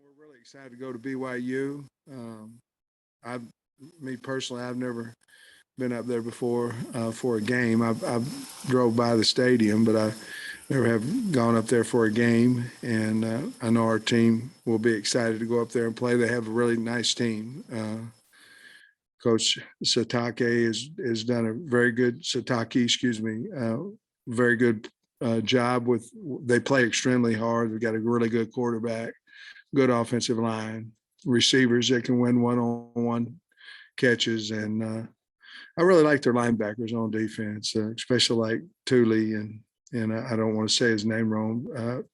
We're really excited to go to BYU. I, me personally, I've never been up there before for a game. I've drove by the stadium, but I never have gone up there for a game. And I know our team will be excited to go up there and play. They have a really nice team. Coach Satake has done a very good Satake, excuse me, very good job with. They play extremely hard. They've got a really good quarterback, good offensive line, receivers that can win one-on-one catches, and I really like their linebackers on defense, especially like Thule and I don't want to say his name wrong,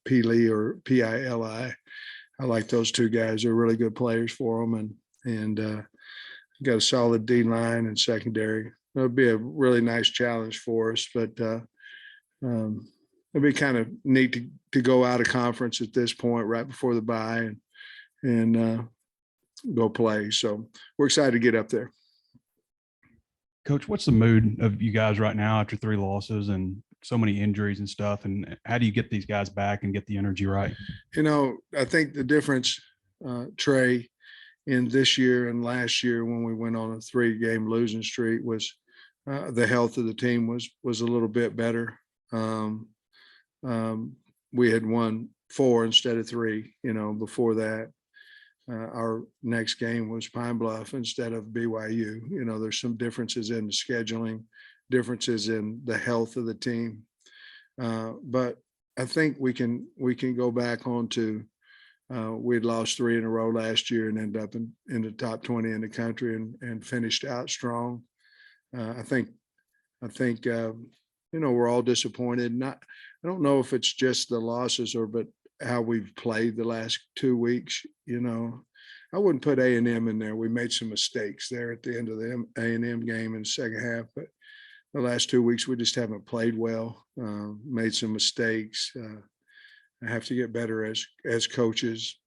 Pili or Pili. I like those two guys. They're really good players for them, and got a solid D line and secondary. It'll be a really nice challenge for us, but it'll be kind of neat to go out of conference at this point, right before the bye, and go play. So we're excited to get up there. Coach, what's the mood of you guys right now after 3 losses and so many injuries and stuff? And how do you get these guys back and get the energy right? I think the difference, Trey, in this year and last year when we went on a 3-game losing streak was the health of the team was a little bit better. We had won 4 instead of 3, before that. Our next game was Pine Bluff instead of BYU. There's some differences in the scheduling, differences in the health of the team. But I think we can go back onto we'd lost 3 in a row last year and ended up in the top 20 in the country and finished out strong. I think we're all disappointed. I don't know if it's just the losses but how we've played the last 2 weeks. I wouldn't put A&M in there. We made some mistakes there at the end of the A&M game in the second half, but the last 2 weeks we just haven't played well. Made some mistakes. I have to get better as coaches,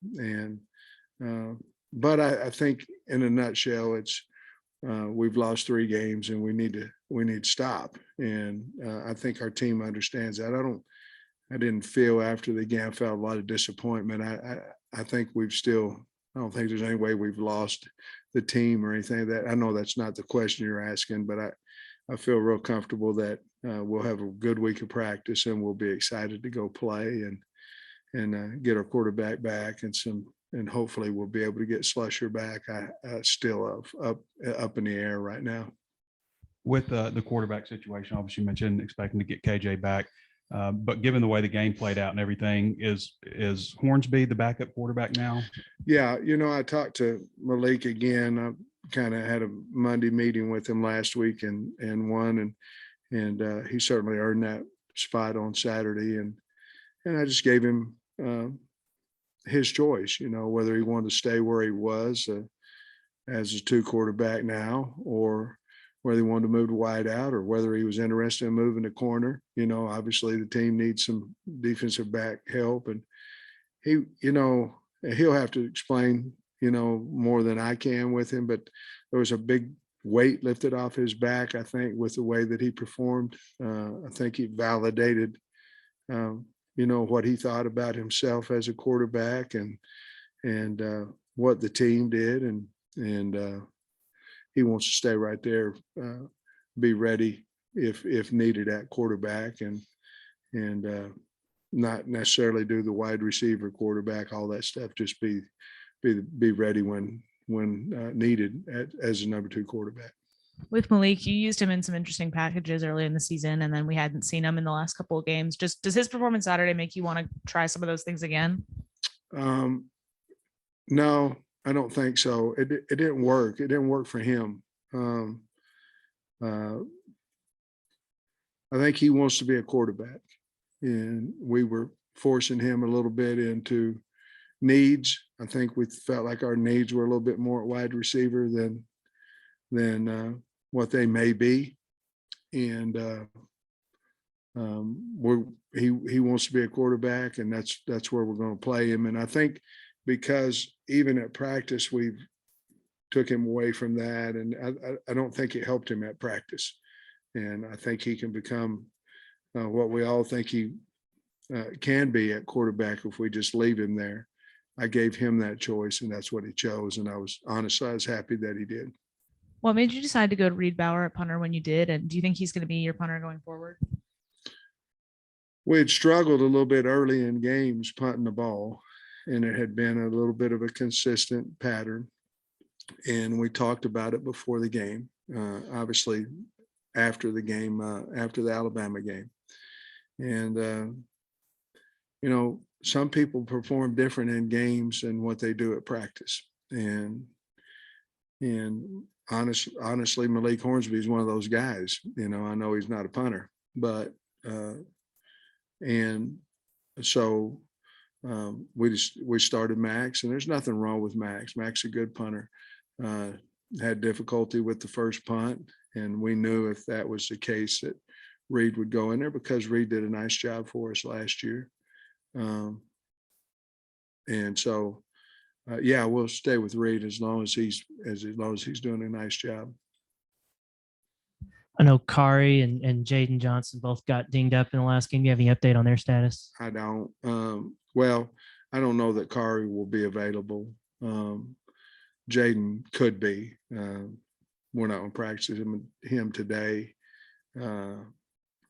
but I think in a nutshell, it's we've lost 3 games and we need to stop. And I think our team understands that. I didn't feel after the game, I felt a lot of disappointment. I think I don't think there's any way we've lost the team or anything like that. I know that's not the question you're asking, but I feel real comfortable that we'll have a good week of practice and we'll be excited to go play and get our quarterback back and hopefully we'll be able to get Slusher back. Still up in the air right now. With the quarterback situation, obviously you mentioned expecting to get KJ back. But given the way the game played out and everything, is Hornsby the backup quarterback now? Yeah, I talked to Malik again. I kind of had a Monday meeting with him last week and won, and he certainly earned that spot on Saturday. And I just gave him his choice, whether he wanted to stay where he was as a 2 quarterback now, or whether he wanted to move to wide out, or whether he was interested in moving to corner. Obviously the team needs some defensive back help, and he'll have to explain, more than I can with him, but there was a big weight lifted off his back, I think, with the way that he performed. I think he validated, what he thought about himself as a quarterback and what the team did. And he wants to stay right there, be ready if needed at quarterback, and not necessarily do the wide receiver, quarterback, all that stuff. Just be ready when needed as a number 2 quarterback. With Malik, you used him in some interesting packages early in the season, and then we hadn't seen him in the last couple of games. Just does his performance Saturday make you want to try some of those things again? No, I don't think so. It didn't work. It didn't work for him. I think he wants to be a quarterback, and we were forcing him a little bit into needs. I think we felt like our needs were a little bit more at wide receiver than what they may be, and he wants to be a quarterback, and that's where we're going to play him. And I think because even at practice we've took him away from that, and I don't think it helped him at practice. And I think he can become what we all think he can be at quarterback if we just leave him there. I gave him that choice, and that's what he chose. And I was happy that he did. What made you decide to go to Reed Bauer at punter when you did? And do you think he's going to be your punter going forward? We had struggled a little bit early in games punting the ball, and it had been a little bit of a consistent pattern. And we talked about it before the game, obviously after the game, after the Alabama game. And, some people perform different in games than what they do at practice. And honestly, Malik Hornsby is one of those guys. I know he's not a punter, but and so we started Max, and there's nothing wrong with Max. Max is a good punter. Had difficulty with the first punt, and we knew if that was the case that Reed would go in there because Reed did a nice job for us last year. And so, we'll stay with Reed as long as he's doing a nice job. I know Kari and Jaden Johnson both got dinged up in the last game. Do you have any update on their status? I don't. I don't know that Kari will be available. Jaden could be. We're not going to practice him today.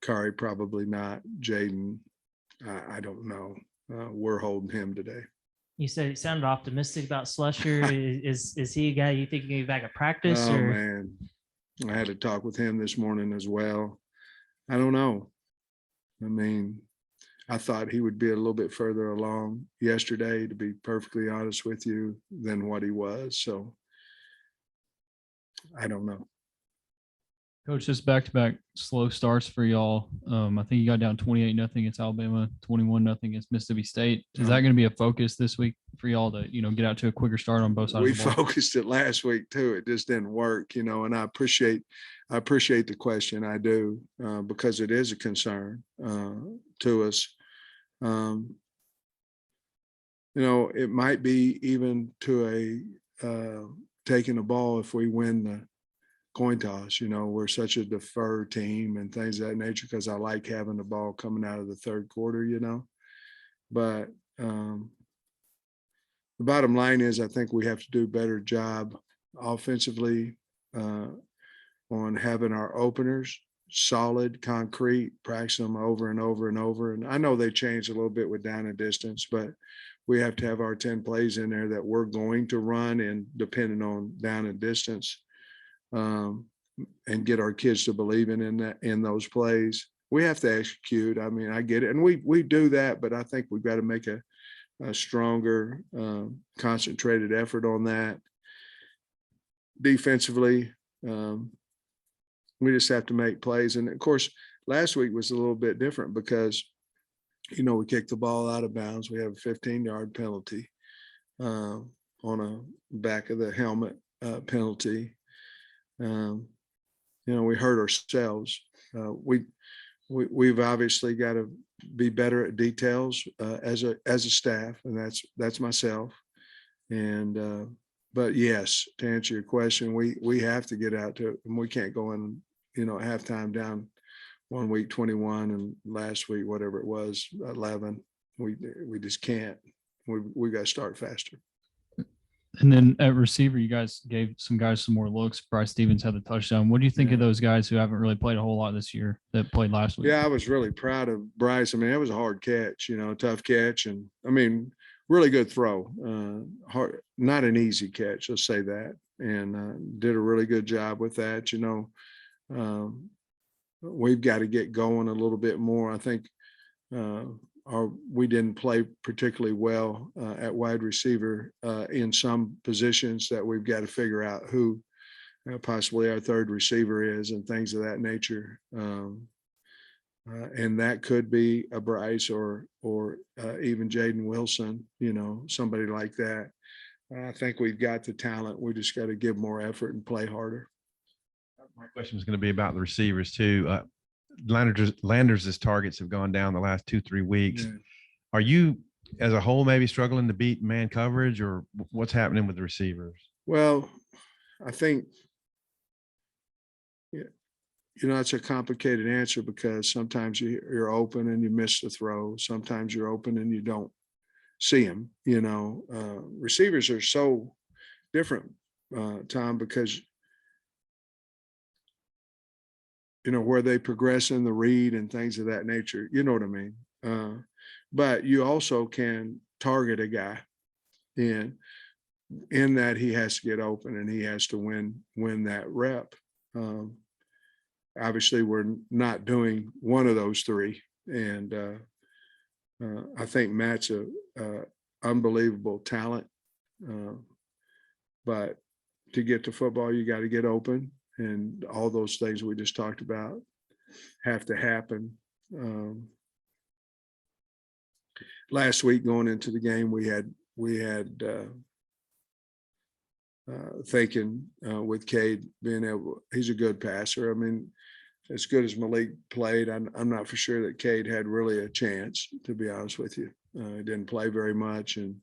Kari probably not. Jaden, I don't know. We're holding him today. You said it sounded optimistic about Slusher. is he a guy you think he can be back at practice? Oh, or? man. I had to talk with him this morning as well. I don't know. I mean, I thought he would be a little bit further along yesterday, to be perfectly honest with you, than what he was. So I don't know. Coach, just back-to-back slow starts for y'all. I think you got down 28-0 against Alabama, 21-0 against Mississippi State. Is that going to be a focus this week for y'all to, get out to a quicker start on both sides? We of the ball? focused it last week too. It just didn't work, and I appreciate the question. I do, because it is a concern to us. It might be even to a taking the ball if we win the coin toss. We're such a deferred team and things of that nature, because I like having the ball coming out of the third quarter, but the bottom line is I think we have to do a better job offensively on having our openers solid, concrete, practice them over and over and over. And I know they changed a little bit with down and distance, but we have to have our 10 plays in there that we're going to run, and depending on down and distance, and get our kids to believe in those plays. We have to execute. I mean, I get it. And we do that, but I think we've got to make a stronger, concentrated effort on that. Defensively, we just have to make plays. And of course, last week was a little bit different because, we kicked the ball out of bounds. We have a 15-yard penalty on a back of the helmet penalty. We hurt ourselves. We've obviously got to be better at details as a staff, and that's myself. And but yes, to answer your question, we have to get out to it, and we can't go in, at halftime down 1 week 21, and last week whatever it was 11. We just can't. We got to start faster. And then at receiver, you guys gave some guys some more looks. Bryce Stevens had the touchdown. What do you think of those guys who haven't really played a whole lot this year that played last week? Yeah, I was really proud of Bryce. I mean, it was a hard catch, tough catch. And I mean, really good throw. Hard, not an easy catch, let's say that. And did a really good job with that. We've got to get going a little bit more. I think we didn't play particularly well at wide receiver in some positions that we've got to figure out who possibly our third receiver is and things of that nature. And that could be a Bryce or even Jaden Wilson, somebody like that. I think we've got the talent. We just got to give more effort and play harder. My question was going to be about the receivers too. Landers' targets have gone down the last 2-3 weeks. Yeah. Are you, as a whole, maybe struggling to beat man coverage, or what's happening with the receivers? Well, I think, it's a complicated answer because sometimes you're open and you miss the throw. Sometimes you're open and you don't see him. Receivers are so different, Tom, because where they progress in the read and things of that nature. You know what I mean? But you also can target a guy, and in that he has to get open and he has to win that rep. Obviously, we're not doing one of those three, and I think Matt's a unbelievable talent. But to get to football, you got to get open, and all those things we just talked about have to happen. Last week going into the game, we had thinking with Cade being able, he's a good passer. I mean, as good as Malik played, I'm not for sure that Cade had really a chance, to be honest with you. He didn't play very much, and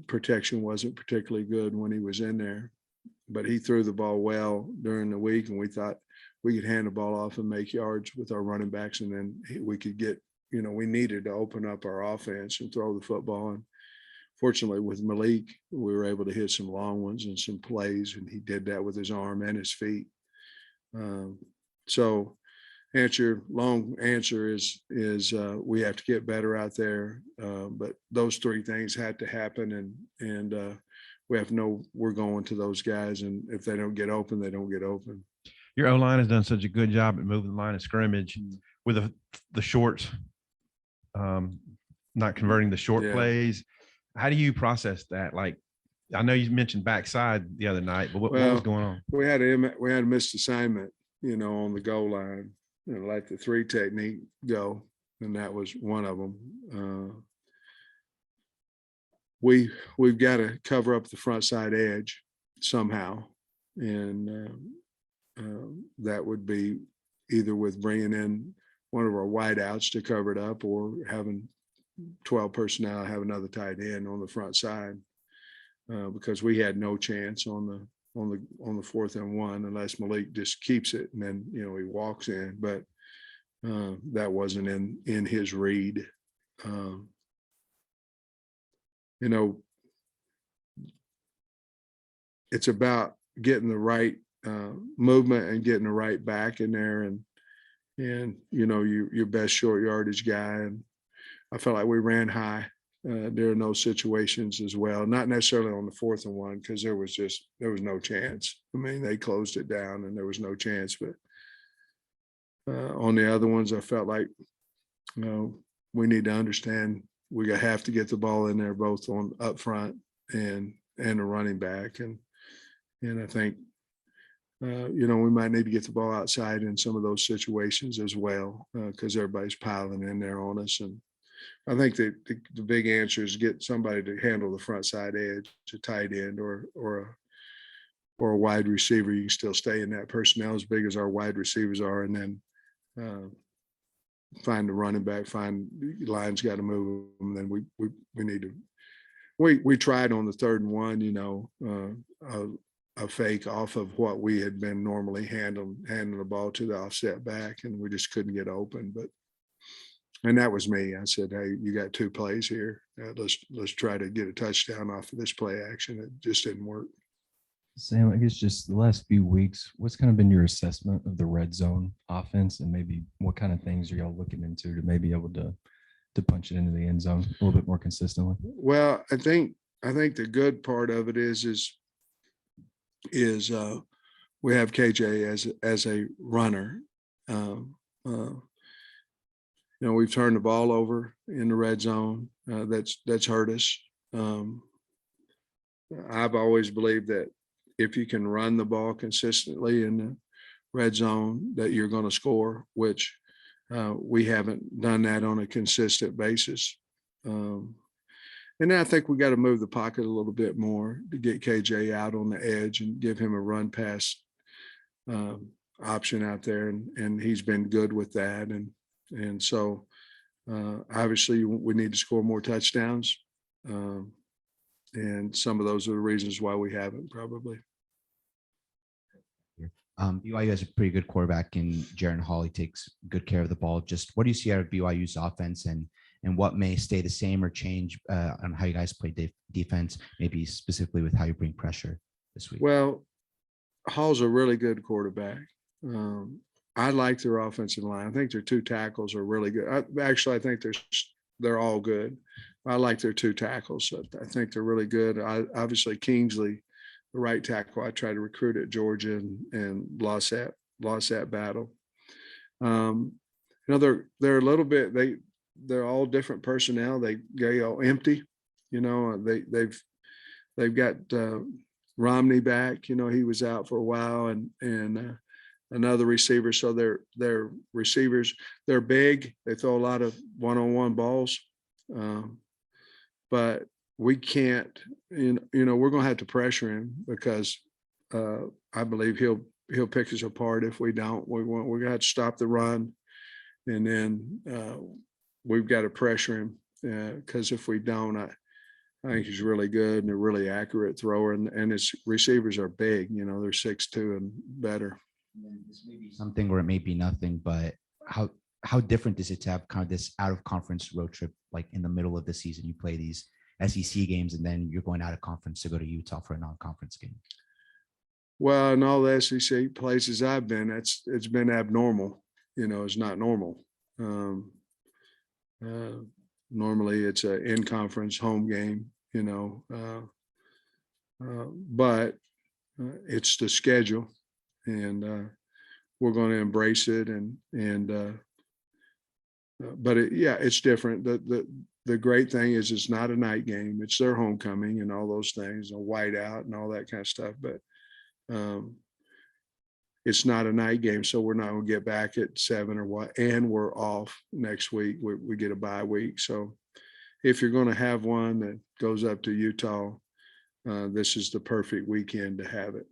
protection wasn't particularly good when he was in there. But he threw the ball well during the week, and we thought we could hand the ball off and make yards with our running backs, and then we could get, we needed to open up our offense and throw the football. And fortunately, with Malik, we were able to hit some long ones and some plays, and he did that with his arm and his feet. So long answer is we have to get better out there. But those three things had to happen, and we have to know we're going to those guys, and if they don't get open, they don't get open. Your O-line has done such a good job at moving the line of scrimmage with the shorts, not converting the short plays. How do you process that? Like, I know you mentioned backside the other night, but what was going on? We had a missed assignment, on the goal line, let the 3 technique go, and that was one of them. We've got to cover up the front side edge somehow, and that would be either with bringing in one of our wideouts to cover it up, or having 12 personnel, have another tight end on the front side, because we had no chance on the 4th and 1 unless Malik just keeps it and then he walks in. But that wasn't in his read. It's about getting the right movement and getting the right back in there, and your best short yardage guy. And I felt like we ran high during those situations as well. Not necessarily on the 4th and 1, because there was no chance. I mean, they closed it down and there was no chance. But on the other ones, I felt like we need to understand we have to get the ball in there, both on up front and the running back. And I think we might need to get the ball outside in some of those situations as well, because everybody's piling in there on us. And I think that the big answer is get somebody to handle the front side edge, a tight end or a wide receiver. You can still stay in that personnel as big as our wide receivers are, and then find the running back, find the line's got to move them. Then we need to. We tried on the 3rd and 1, a fake off of what we had been normally handling the ball to the offset back, and we just couldn't get open. And that was me. I said, "Hey, you got 2 plays here. Let's try to get a touchdown off of this play action." It just didn't work. Sam, I guess just the last few weeks, what's kind of been your assessment of the red zone offense, and maybe what kind of things are y'all looking into to maybe able to punch it into the end zone a little bit more consistently? Well, I think the good part of it is we have KJ as a runner. We've turned the ball over in the red zone. That's hurt us. I've always believed that if you can run the ball consistently in the red zone, that you're going to score, which we haven't done that on a consistent basis. And then I think we got to move the pocket a little bit more to get KJ out on the edge and give him a run pass option out there. And he's been good with that. And so obviously we need to score more touchdowns. And some of those are the reasons why we haven't, probably. BYU has a pretty good quarterback in Jaron Hall. He takes good care of the ball. Just what do you see out of BYU's offense, and what may stay the same or change on how you guys play defense, maybe specifically with how you bring pressure this week? Well, Hall's a really good quarterback. I like their offensive line. I think their two tackles are really good. I think they're all good. I like their two tackles. I think they're really good. Obviously Kingsley, the right tackle, I tried to recruit at Georgia and lost that battle. They're a little bit, they're all different personnel. They go empty, they've got Romney back, he was out for a while, and another receiver. So they're receivers. They're big. They throw a lot of one-on-one balls. But we can't, we're going to have to pressure him because I believe he'll pick us apart if we don't. We're going to have to stop the run, and then we've got to pressure him because if we don't, I think he's really good and a really accurate thrower, and his receivers are big. They're 6'2" and better. This may be something where it may be nothing, but how different is it to have kind of this out of conference road trip, like in the middle of the season, you play these SEC games and then you're going out of conference to go to Utah for a non-conference game? Well, in all the SEC places I've been, it's been abnormal. It's not normal. Normally it's an in-conference home game, but it's the schedule, and we're going to embrace it. But it's different. The great thing is it's not a night game. It's their homecoming and all those things, a whiteout and all that kind of stuff. But it's not a night game, so we're not going to get back at 7 or what. And we're off next week. We get a bye week. So if you're going to have one that goes up to Utah, this is the perfect weekend to have it.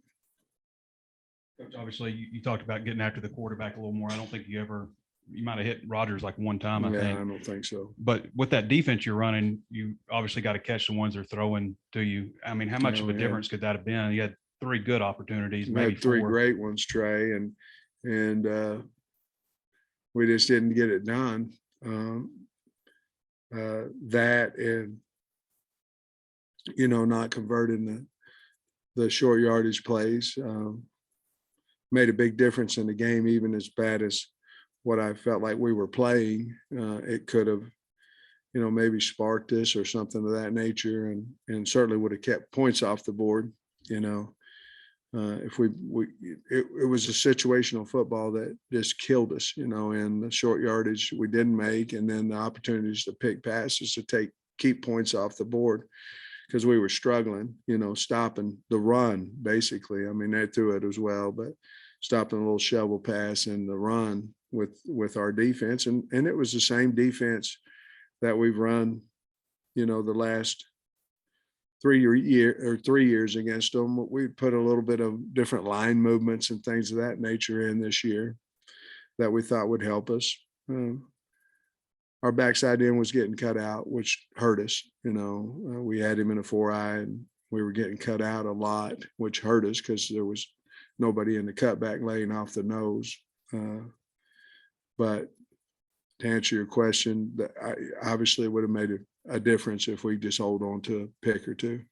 Coach, obviously, you talked about getting after the quarterback a little more. I don't think you might have hit Rodgers like one time, I think. I don't think so. But with that defense you're running, you obviously got to catch the ones they're throwing to you. I mean, how much of a difference could that have been? You had 3 good opportunities, We maybe had 3 4. great ones, Trey, and we just didn't get it done. That and not converting the short yardage plays made a big difference in the game. Even as bad as what I felt like we were playing, it could have, maybe sparked this or something of that nature, and certainly would have kept points off the board. If it was a situational football that just killed us, in the short yardage we didn't make, and then the opportunities to pick passes to keep points off the board because we were struggling, stopping the run basically. I mean, they threw it as well, but stopping a little shovel pass in the run with our defense, and it was the same defense that we've run, the last 3 years against them. We put a little bit of different line movements and things of that nature in this year that we thought would help us. Our backside end was getting cut out, which hurt us. We had him in a 4-eye, and we were getting cut out a lot, which hurt us because there was nobody in the cutback laying off the nose. But to answer your question, obviously it would have made a difference if we just hold on to a pick or two.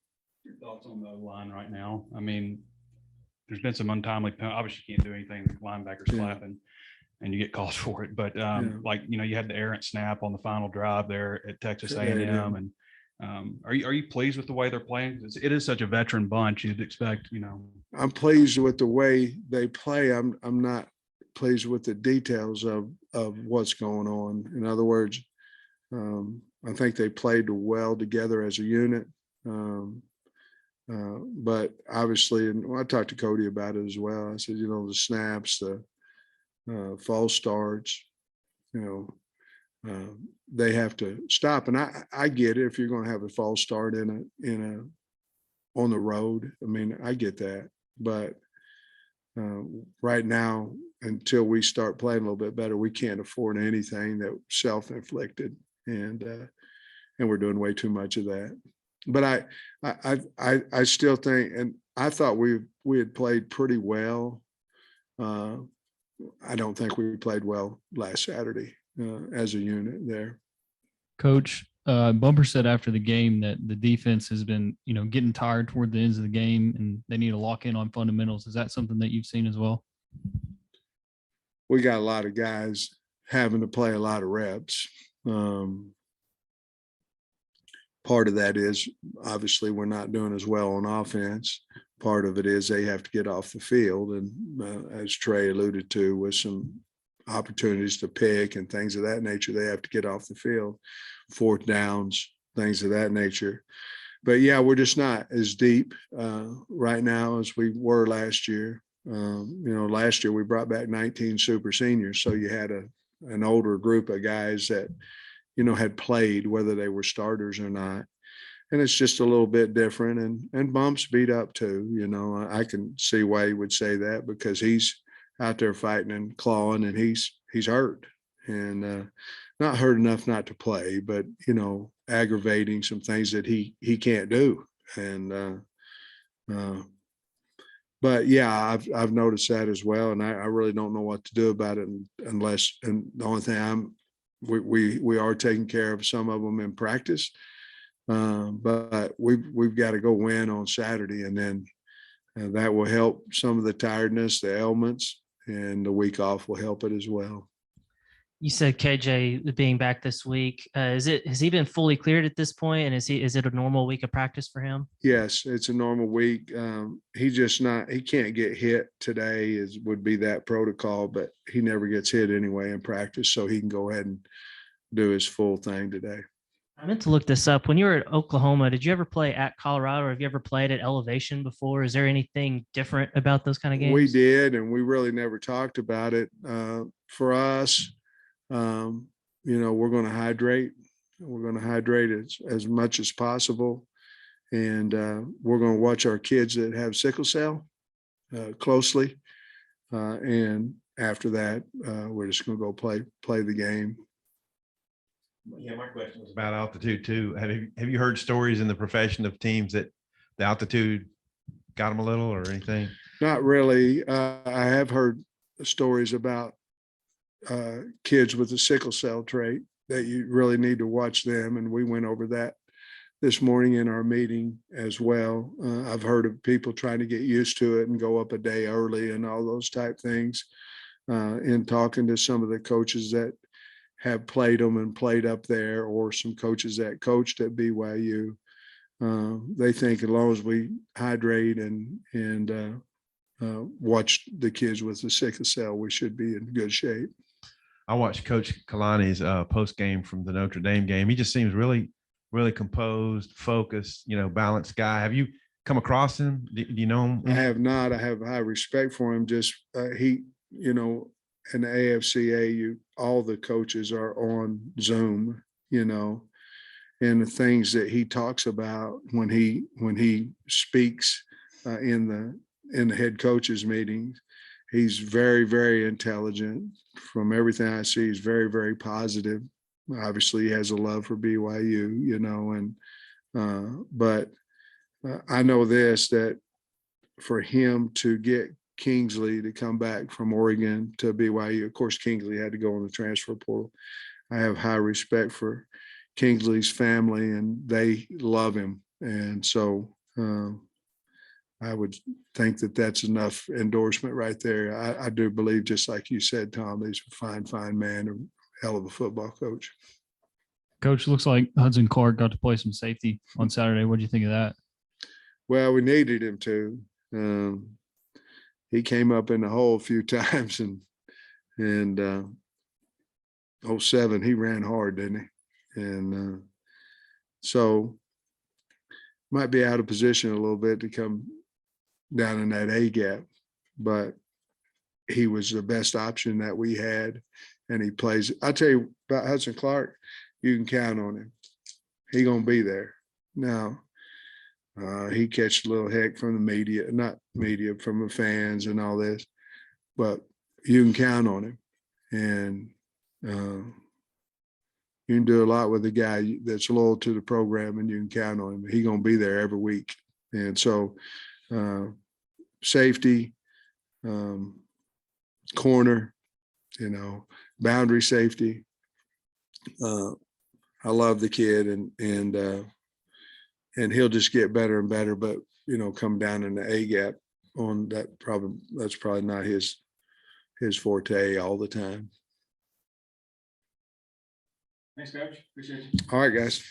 Your thoughts on the line right now? I mean, there's been some untimely, obviously you can't do anything, linebackers slapping, and you get calls for it. But you had the errant snap on the final drive there at Texas A&M, and are you pleased with the way they're playing? It is such a veteran bunch. You'd expect, I'm pleased with the way they play. I'm not pleased with the details of what's going on. In other words, I think they played well together as a unit. But obviously, and I talked to Cody about it as well. I said, the snaps, the false starts, they have to stop. And I get it if you're going to have a false start on the road. I mean, I get that. But right now, until we start playing a little bit better, we can't afford anything that self-inflicted, and we're doing way too much of that. But I still think, and I thought we had played pretty well I don't think we played well last Saturday as a unit there. Coach, Bumper said after the game that the defense has been, getting tired toward the ends of the game and they need to lock in on fundamentals. Is that something that you've seen as well? We got a lot of guys having to play a lot of reps. Part of that is obviously we're not doing as well on offense. Part of it is they have to get off the field. And as Trey alluded to, with some opportunities to pick and things of that nature, they have to get off the field, fourth downs, things of that nature. But yeah, we're just not as deep right now as we were last year. Last year we brought back 19 super seniors. So you had an older group of guys that, had played, whether they were starters or not. And it's just a little bit different. And Bump's beat up too. I can see why he would say that, because he's out there fighting and clawing, and he's hurt, and not hurt enough not to play, but aggravating some things that he can't do. And but yeah, I've noticed that as well, and I really don't know what to do about it unless. And the only thing we are taking care of some of them in practice, but we've got to go win on Saturday, and then that will help some of the tiredness, the ailments, and the week off will help it as well. You said KJ being back this week. Has he been fully cleared at this point? And is it a normal week of practice for him? Yes, it's a normal week. He can't get hit today would be that protocol, but he never gets hit anyway in practice. So he can go ahead and do his full thing today. I meant to look this up. When you were at Oklahoma, did you ever play at Colorado, or have you ever played at elevation before? Is there anything different about those kind of games? We did, and we really never talked about it. For us, we're going to hydrate. We're going to hydrate as much as possible. And we're going to watch our kids that have sickle cell closely. And after that, we're just going to go play the game. Yeah, my question was about altitude too. Have you heard stories in the profession of teams that the altitude got them a little or anything? Not really. I have heard stories about kids with the sickle cell trait that you really need to watch them. And we went over that this morning in our meeting as well. I've heard of people trying to get used to it and go up a day early and all those type things. In talking to some of the coaches that have played them and played up there, or some coaches that coached at BYU, they think as long as we hydrate and watch the kids with the sickle cell, we should be in good shape. I watched Coach Kalani's post game from the Notre Dame game. He just seems really, really composed, focused, balanced guy. Have you come across him? Do you know him? I have not. I have high respect for him. Just he, in the AFCA, all the coaches are on Zoom, and the things that he talks about when he speaks in the head coaches meetings, he's very, very intelligent. From everything I see, he's very, very positive. Obviously, he has a love for BYU, but I know this, that for him to get Kingsley to come back from Oregon to BYU, of course, Kingsley had to go in the transfer portal. I have high respect for Kingsley's family, and they love him. And so I would think that that's enough endorsement right there. I do believe, just like you said, Tom, he's a fine man, a hell of a football coach. Coach, looks like Hudson Clark got to play some safety on Saturday. What do you think of that? Well, we needed him to. He came up in the hole a few times, and 07, he ran hard, didn't he? And so might be out of position a little bit to come down in that A gap, but he was the best option that we had, and he plays. I'll tell you about Hudson Clark, you can count on him. He gonna be there. Now, he catched a little heck from the media, not media, from the fans and all this, but you can count on him. And you can do a lot with a guy that's loyal to the program, and you can count on him. He's going to be there every week. And so safety, corner, boundary safety. I love the kid, and he'll just get better and better. But come down in the A gap on that, that's probably not his forte all the time. Thanks, Coach. Appreciate you. All right, guys.